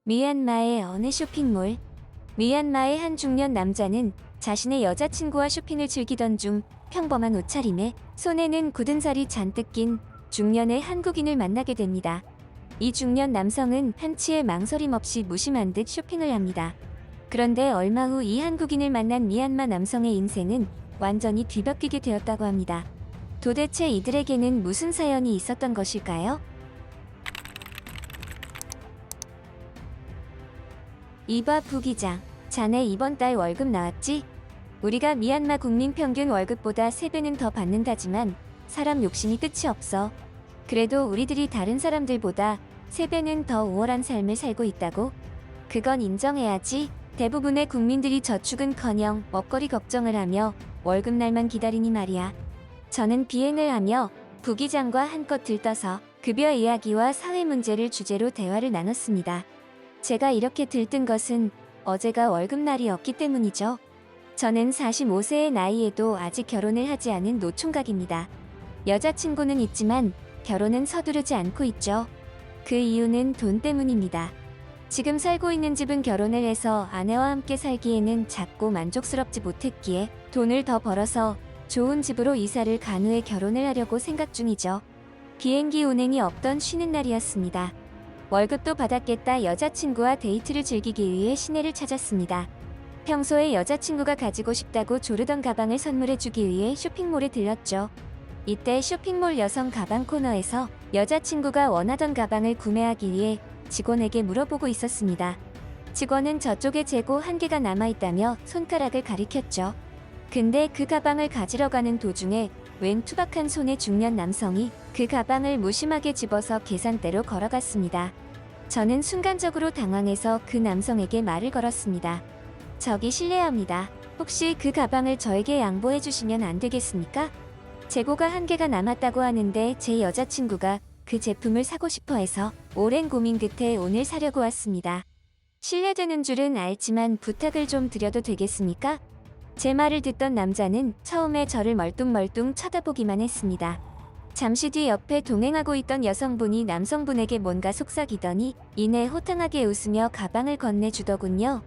미얀마의 어느 쇼핑몰. 미얀마의 한 중년 남자는 자신의 여자친구와 쇼핑을 즐기던 중 평범한 옷차림에 손에는 굳은 살이 잔뜩 낀 중년의 한국인을 만나게 됩니다. 이 중년 남성은 한치의 망설임 없이 무심한 듯 쇼핑을 합니다. 그런데 얼마 후 이 한국인을 만난 미얀마 남성의 인생은 완전히 뒤바뀌게 되었다고 합니다. 도대체 이들에게는 무슨 사연이 있었던 것일까요? 이봐 부기장, 자네 이번 달 월급 나왔지? 우리가 미얀마 국민 평균 월급보다 3배는 더 받는다지만 사람 욕심이 끝이 없어. 그래도 우리들이 다른 사람들보다 3배는 더 우월한 삶을 살고 있다고? 그건 인정해야지. 대부분의 국민들이 저축은커녕 먹거리 걱정을 하며 월급날만 기다리니 말이야. 저는 비행을 하며 부기장과 한껏 들떠서 급여 이야기와 사회 문제를 주제로 대화를 나눴습니다. 제가 이렇게 들뜬 것은 어제가 월급날이었기 때문이죠. 저는 45세의 나이에도 아직 결혼을 하지 않은 노총각입니다. 여자친구는 있지만 결혼은 서두르지 않고 있죠. 그 이유는 돈 때문입니다. 지금 살고 있는 집은 결혼을 해서 아내와 함께 살기에는 작고 만족스럽지 못했기에 돈을 더 벌어서 좋은 집으로 이사를 간 후에 결혼을 하려고 생각 중이죠. 비행기 운행이 없던 쉬는 날이었습니다. 월급도 받았겠다. 여자친구와 데이트를 즐기기 위해 시내를 찾았습니다. 평소에 여자친구가 가지고 싶다고 조르던 가방을 선물해주기 위해 쇼핑몰에 들렀죠. 이때 쇼핑몰 여성 가방 코너에서 여자친구가 원하던 가방을 구매하기 위해 직원에게 물어보고 있었습니다. 직원은 저쪽에 재고 1개가 남아있다며 손가락을 가리켰죠. 근데 그 가방을 가지러 가는 도중에 웬 투박한 손의 중년 남성이 그 가방을 무심하게 집어서 계산대로 걸어갔습니다. 저는 순간적으로 당황해서 그 남성에게 말을 걸었습니다. 저기 실례합니다. 혹시 그 가방을 저에게 양보해 주시면 안 되겠습니까? 재고가 1개가 남았다고 하는데 제 여자친구가 그 제품을 사고 싶어 해서 오랜 고민 끝에 오늘 사려고 왔습니다. 실례되는 줄은 알지만 부탁을 좀 드려도 되겠습니까? 제 말을 듣던 남자는 처음에 저를 멀뚱멀뚱 쳐다보기만 했습니다. 잠시 뒤 옆에 동행하고 있던 여성분이 남성분에게 뭔가 속삭이더니 이내 호탕하게 웃으며 가방을 건네주더군요.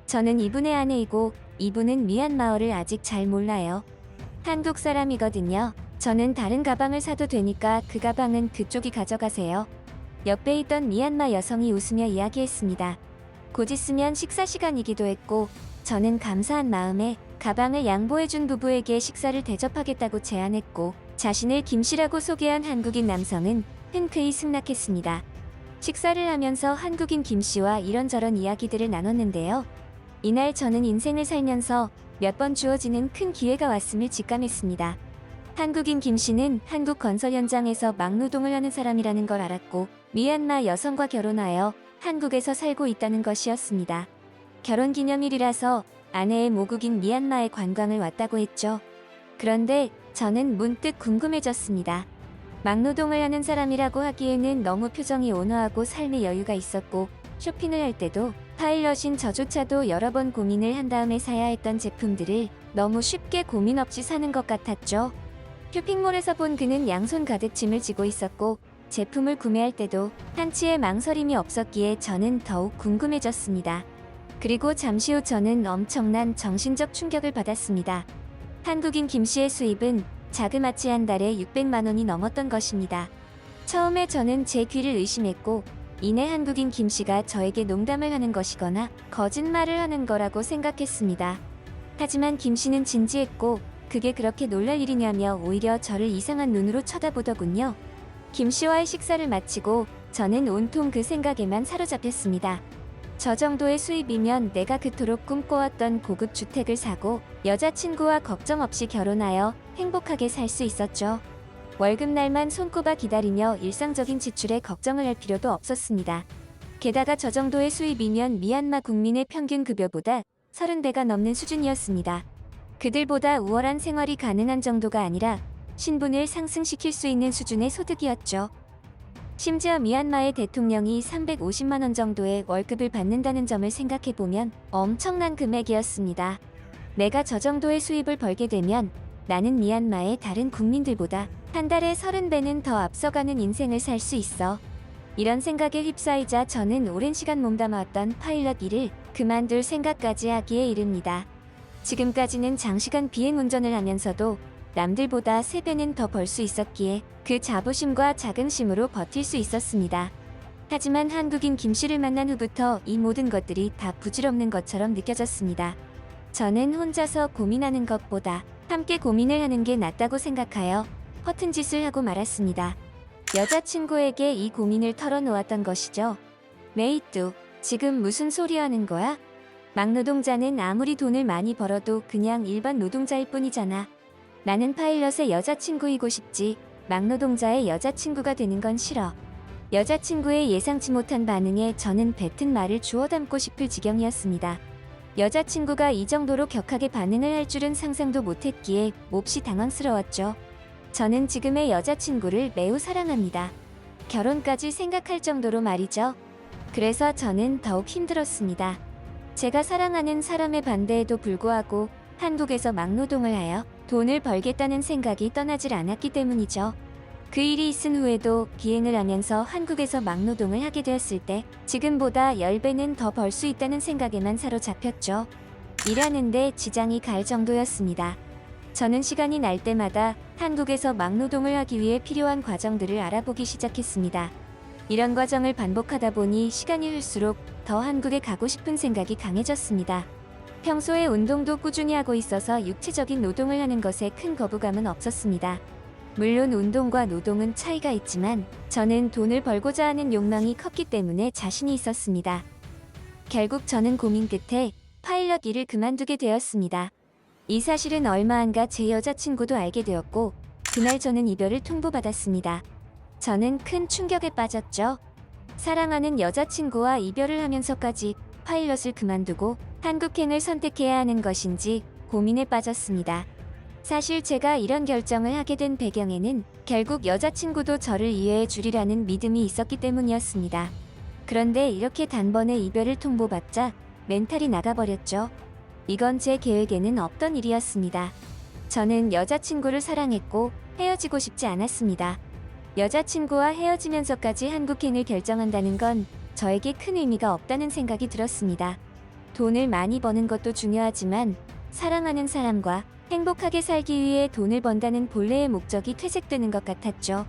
저는 이분의 아내이고 이분은 미얀마어를 아직 잘 몰라요. 한국 사람이거든요. 저는 다른 가방을 사도 되니까 그 가방은 그쪽이 가져가세요. 옆에 있던 미얀마 여성이 웃으며 이야기했습니다. 곧 있으면 식사 시간이기도 했고 저는 감사한 마음에 가방을 양보해준 부부에게 식사를 대접하겠다고 제안했고 자신을 김씨라고 소개한 한국인 남성은 흔쾌히 승낙했습니다. 식사를 하면서 한국인 김씨와 이런저런 이야기들을 나눴는데요. 이날 저는 인생을 살면서 몇 번 주어지는 큰 기회가 왔음을 직감했습니다. 한국인 김씨는 한국 건설 현장에서 막노동을 하는 사람이라는 걸 알았고 미얀마 여성과 결혼하여 한국에서 살고 있다는 것이었습니다. 결혼기념일이라서 아내의 모국인 미얀마에 관광을 왔다고 했죠. 그런데 저는 문득 궁금해졌습니다. 막노동을 하는 사람이라고 하기에는 너무 표정이 온화하고 삶의 여유가 있었고 쇼핑을 할 때도 파일럿인 저조차도 여러 번 고민을 한 다음에 사야 했던 제품들을 너무 쉽게 고민 없이 사는 것 같았죠. 쇼핑몰에서 본 그는 양손 가득 짐을 지고 있었고 제품을 구매할 때도 한치의 망설임이 없었기에 저는 더욱 궁금해졌습니다. 그리고 잠시 후 저는 엄청난 정신적 충격을 받았습니다. 한국인 김씨의 수입은 자그마치 한 달에 600만 원이 넘었던 것입니다. 처음에 저는 제 귀를 의심했고 이내 한국인 김씨가 저에게 농담을 하는 것이거나 거짓말을 하는 거라고 생각했습니다. 하지만 김씨는 진지했고 그게 그렇게 놀랄 일이냐며 오히려 저를 이상한 눈으로 쳐다보더군요. 김씨와의 식사를 마치고 저는 온통 그 생각에만 사로잡혔습니다. 저 정도의 수입이면 내가 그토록 꿈꿔왔던 고급 주택을 사고 여자친구와 걱정 없이 결혼하여 행복하게 살 수 있었죠. 월급날만 손꼽아 기다리며 일상적인 지출에 걱정을 할 필요도 없었습니다. 게다가 저 정도의 수입이면 미얀마 국민의 평균 급여보다 30배가 넘는 수준이었습니다. 그들보다 우월한 생활이 가능한 정도가 아니라 신분을 상승시킬 수 있는 수준의 소득이었죠. 심지어 미얀마의 대통령이 350만 원 정도의 월급을 받는다는 점을 생각해보면 엄청난 금액이었습니다. 내가 저 정도의 수입을 벌게 되면 나는 미얀마의 다른 국민들보다 한 달에 30배는 더 앞서가는 인생을 살 수 있어. 이런 생각에 휩싸이자 저는 오랜 시간 몸담아왔던 파일럿 일을 그만둘 생각까지 하기에 이릅니다. 지금까지는 장시간 비행 운전을 하면서도 남들보다 3배는 더 벌 수 있었기에 그 자부심과 자긍심으로 버틸 수 있었습니다. 하지만 한국인 김 씨를 만난 후부터 이 모든 것들이 다 부질없는 것처럼 느껴졌습니다. 저는 혼자서 고민하는 것보다 함께 고민을 하는 게 낫다고 생각하여 허튼 짓을 하고 말았습니다. 여자친구에게 이 고민을 털어놓았던 것이죠. 메이뚜, 지금 무슨 소리 하는 거야? 막노동자는 아무리 돈을 많이 벌어도 그냥 일반 노동자일 뿐이잖아. 나는 파일럿의 여자친구이고 싶지 막노동자의 여자친구가 되는 건 싫어. 여자친구의 예상치 못한 반응에 저는 뱉은 말을 주워 담고 싶을 지경이었습니다. 여자친구가 이 정도로 격하게 반응을 할 줄은 상상도 못했기에 몹시 당황스러웠죠. 저는 지금의 여자친구를 매우 사랑합니다. 결혼까지 생각할 정도로 말이죠. 그래서 저는 더욱 힘들었습니다. 제가 사랑하는 사람의 반대에도 불구하고 한국에서 막노동을 하여 돈을 벌겠다는 생각이 떠나질 않았기 때문이죠. 그 일이 있은 후에도 비행을 하면서 한국에서 막노동을 하게 되었을 때 지금보다 10배는 더 벌 수 있다는 생각에만 사로잡혔죠. 일하는데 지장이 갈 정도였습니다. 저는 시간이 날 때마다 한국에서 막노동을 하기 위해 필요한 과정들을 알아보기 시작했습니다. 이런 과정을 반복하다 보니 시간이 흘수록 더 한국에 가고 싶은 생각이 강해졌습니다. 평소에 운동도 꾸준히 하고 있어서 육체적인 노동을 하는 것에 큰 거부감은 없었습니다. 물론 운동과 노동은 차이가 있지만 저는 돈을 벌고자 하는 욕망이 컸기 때문에 자신이 있었습니다. 결국 저는 고민 끝에 파일럿 일을 그만두게 되었습니다. 이 사실은 얼마 안가 제 여자친구도 알게 되었고 그날 저는 이별을 통보받았습니다. 저는 큰 충격에 빠졌죠. 사랑하는 여자친구와 이별을 하면서까지 파일럿을 그만두고 한국행을 선택해야 하는 것인지 고민에 빠졌습니다. 사실 제가 이런 결정을 하게 된 배경에는 결국 여자친구도 저를 이해해 주리라는 믿음이 있었기 때문이었습니다. 그런데 이렇게 단번에 이별을 통보받자 멘탈이 나가버렸죠. 이건 제 계획에는 없던 일이었습니다. 저는 여자친구를 사랑했고 헤어지고 싶지 않았습니다. 여자친구와 헤어지면서까지 한국행을 결정한다는 건 저에게 큰 의미가 없다는 생각이 들었습니다. 돈을 많이 버는 것도 중요하지만 사랑하는 사람과 행복하게 살기 위해 돈을 번다는 본래의 목적이 퇴색되는 것 같았죠.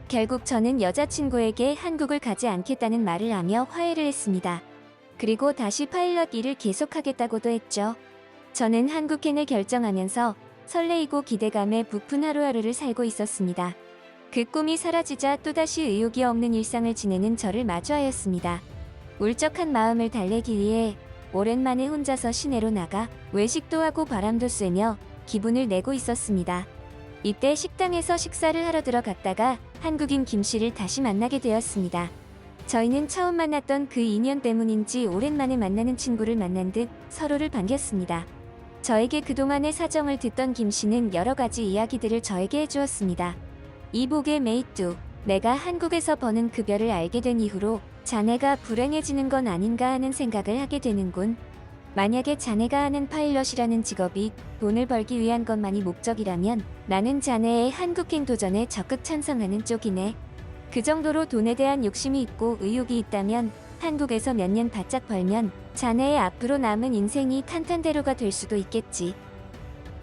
결국 저는 여자친구에게 한국을 가지 않겠다는 말을 하며 화해를 했습니다. 그리고 다시 파일럿 일을 계속하겠다고도 했죠. 저는 한국행을 결정하면서 설레이고 기대감에 부푼 하루하루를 살고 있었습니다. 그 꿈이 사라지자 또다시 의욕이 없는 일상을 지내는 저를 마주하였습니다. 울적한 마음을 달래기 위해 오랜만에 혼자서 시내로 나가 외식도 하고 바람도 쐬며 기분을 내고 있었습니다. 이때 식당에서 식사를 하러 들어갔다가 한국인 김 씨를 다시 만나게 되었습니다. 저희는 처음 만났던 그 인연 때문인지 오랜만에 만나는 친구를 만난 듯 서로를 반겼습니다. 저에게 그동안의 사정을 듣던 김 씨는 여러 가지 이야기들을 저에게 해주었습니다. 이복의 메이뚜, 내가 한국에서 버는 급여를 알게 된 이후로 자네가 불행해지는 건 아닌가 하는 생각을 하게 되는군. 만약에 자네가 하는 파일럿이라는 직업이 돈을 벌기 위한 것만이 목적이라면 나는 자네의 한국행 도전에 적극 찬성하는 쪽이네. 그 정도로 돈에 대한 욕심이 있고 의욕이 있다면 한국에서 몇 년 바짝 벌면 자네의 앞으로 남은 인생이 탄탄대로가 될 수도 있겠지.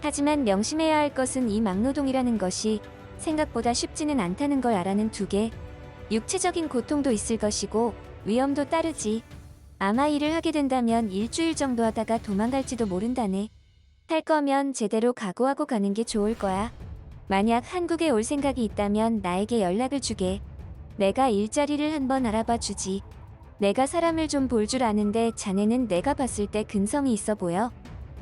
하지만 명심해야 할 것은 이 막노동이라는 것이 생각보다 쉽지는 않다는 걸 알아는 두게. 육체적인 고통도 있을 것이고 위험도 따르지. 아마 일을 하게 된다면 일주일 정도 하다가 도망갈지도 모른다네. 할 거면 제대로 각오하고 가는 게 좋을 거야. 만약 한국에 올 생각이 있다면 나에게 연락을 주게. 내가 일자리를 한번 알아봐 주지. 내가 사람을 좀 볼 줄 아는데 자네는 내가 봤을 때 근성이 있어 보여.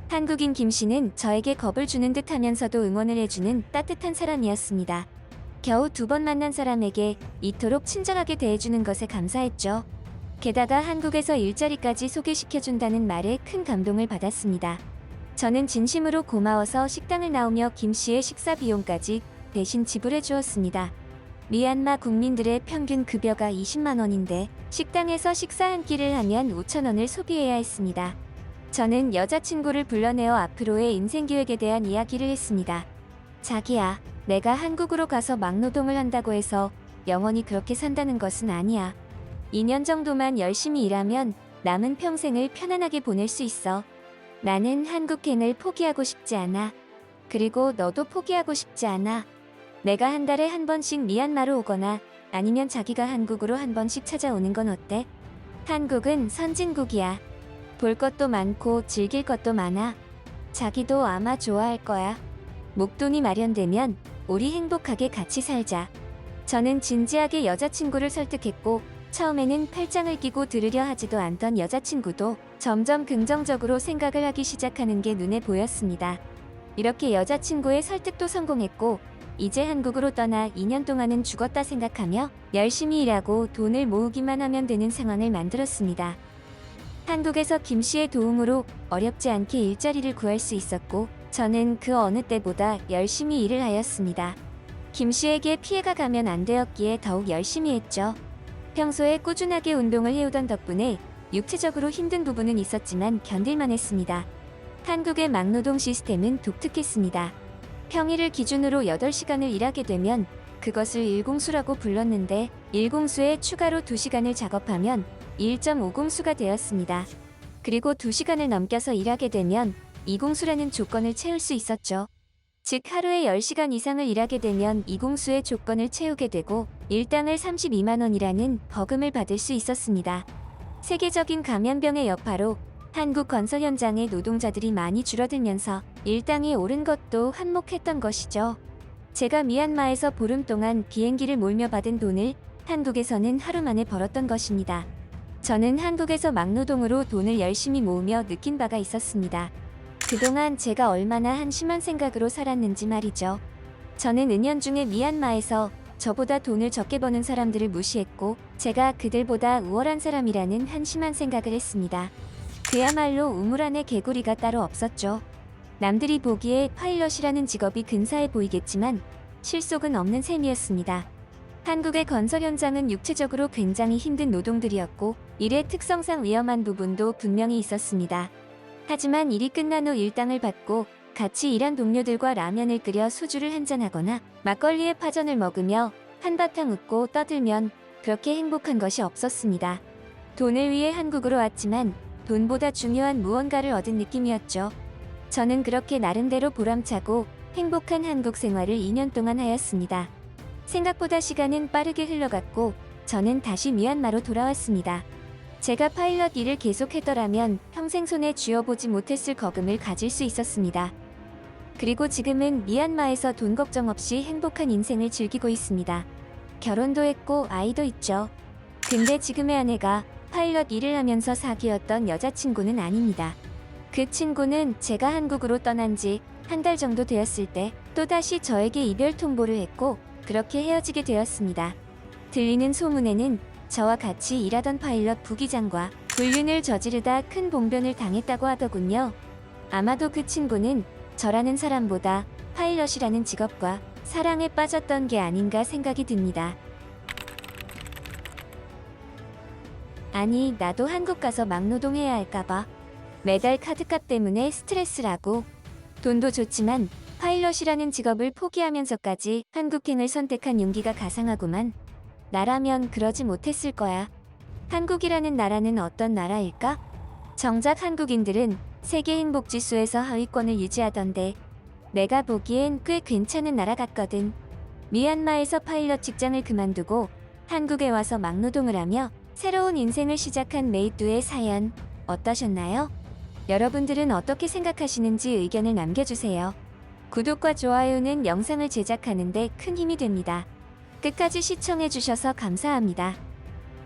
한국인 김 씨는 저에게 겁을 주는 듯 하면서도 응원을 해주는 따뜻한 사람이었습니다. 겨우 2번 만난 사람에게 이토록 친절하게 대해주는 것에 감사했죠. 게다가 한국에서 일자리까지 소개시켜준다는 말에 큰 감동을 받았습니다. 저는 진심으로 고마워서 식당을 나오며 김 씨의 식사 비용까지 대신 지불해 주었습니다. 미얀마 국민들의 평균 급여가 20만 원인데 식당에서 식사 한 끼를 하면 5천 원을 소비해야 했습니다. 저는 여자친구를 불러내어 앞으로의 인생 계획에 대한 이야기를 했습니다. 자기야, 내가 한국으로 가서 막노동을 한다고 해서 영원히 그렇게 산다는 것은 아니야. 2년 정도만 열심히 일하면 남은 평생을 편안하게 보낼 수 있어. 나는 한국행을 포기하고 싶지 않아. 그리고 너도 포기하고 싶지 않아. 내가 한 달에 한 번씩 미얀마로 오거나 아니면 자기가 한국으로 한 번씩 찾아오는 건 어때? 한국은 선진국이야. 볼 것도 많고 즐길 것도 많아. 자기도 아마 좋아할 거야. 목돈이 마련되면 우리 행복하게 같이 살자. 저는 진지하게 여자친구를 설득했고 처음에는 팔짱을 끼고 들으려 하지도 않던 여자친구도 점점 긍정적으로 생각을 하기 시작하는 게 눈에 보였습니다. 이렇게 여자친구의 설득도 성공했고 이제 한국으로 떠나 2년 동안은 죽었다 생각하며 열심히 일하고 돈을 모으기만 하면 되는 상황을 만들었습니다. 한국에서 김 씨의 도움으로 어렵지 않게 일자리를 구할 수 있었고 저는 그 어느 때보다 열심히 일을 하였습니다. 김 씨에게 피해가 가면 안 되었기에 더욱 열심히 했죠. 평소에 꾸준하게 운동을 해오던 덕분에 육체적으로 힘든 부분은 있었지만 견딜만 했습니다. 한국의 막노동 시스템은 독특했습니다. 평일을 기준으로 8시간을 일하게 되면 그것을 일공수라고 불렀는데 일공수에 추가로 2시간을 작업하면 1.5공수가 되었습니다. 그리고 2시간을 넘겨서 일하게 되면 2공수라는 조건을 채울 수 있었죠. 즉 하루에 10시간 이상을 일하게 되면 2공수의 조건을 채우게 되고 일당을 32만 원이라는 버금을 받을 수 있었습니다. 세계적인 감염병의 여파로 한국 건설 현장의 노동자들이 많이 줄어들면서 일당이 오른 것도 한몫했던 것이죠. 제가 미얀마에서 보름 동안 비행기를 몰며 받은 돈을 한국에서는 하루 만에 벌었던 것입니다. 저는 한국에서 막노동으로 돈을 열심히 모으며 느낀 바가 있었습니다. 그동안 제가 얼마나 한심한 생각으로 살았는지 말이죠. 저는 은연중에 미얀마에서 저보다 돈을 적게 버는 사람들을 무시했고 제가 그들보다 우월한 사람이라는 한심한 생각을 했습니다. 그야말로 우물 안에 개구리가 따로 없었죠. 남들이 보기에 파일럿이라는 직업이 근사해 보이겠지만 실속은 없는 셈이었습니다. 한국의 건설 현장은 육체적으로 굉장히 힘든 노동들이었고 일의 특성상 위험한 부분도 분명히 있었습니다. 하지만 일이 끝난 후 일당을 받고 같이 일한 동료들과 라면을 끓여 소주를 한잔하거나 막걸리에 파전을 먹으며 한바탕 웃고 떠들면 그렇게 행복한 것이 없었습니다. 돈을 위해 한국으로 왔지만 돈보다 중요한 무언가를 얻은 느낌이었죠. 저는 그렇게 나름대로 보람차고 행복한 한국 생활을 2년 동안 하였습니다. 생각보다 시간은 빠르게 흘러갔고 저는 다시 미얀마로 돌아왔습니다. 제가 파일럿 일을 계속했더라면 평생 손에 쥐어보지 못했을 거금을 가질 수 있었습니다. 그리고 지금은 미얀마에서 돈 걱정 없이 행복한 인생을 즐기고 있습니다. 결혼도 했고 아이도 있죠. 근데 지금의 아내가 파일럿 일을 하면서 사귀었던 여자친구는 아닙니다. 그 친구는 제가 한국으로 떠난 지 한 달 정도 되었을 때 또다시 저에게 이별 통보를 했고 그렇게 헤어지게 되었습니다. 들리는 소문에는 저와 같이 일하던 파일럿 부기장과 불륜을 저지르다 큰 봉변을 당했다고 하더군요. 아마도 그 친구는 저라는 사람보다 파일럿이라는 직업과 사랑에 빠졌던 게 아닌가 생각이 듭니다. 아니, 나도 한국 가서 막노동해야 할까봐. 매달 카드값 때문에 스트레스라고. 돈도 좋지만 파일럿이라는 직업을 포기하면서까지 한국행을 선택한 용기가 가상하구만. 나라면 그러지 못했을 거야. 한국이라는 나라는 어떤 나라일까? 정작 한국인들은 세계 행복지수에서 하위권을 유지하던데 내가 보기엔 꽤 괜찮은 나라 같거든. 미얀마에서 파일럿 직장을 그만두고 한국에 와서 막노동을 하며 새로운 인생을 시작한 메이뚜의 사연 어떠셨나요? 여러분들은 어떻게 생각하시는지 의견을 남겨주세요. 구독과 좋아요는 영상을 제작하는 데 큰 힘이 됩니다. 끝까지 시청해주셔서 감사합니다.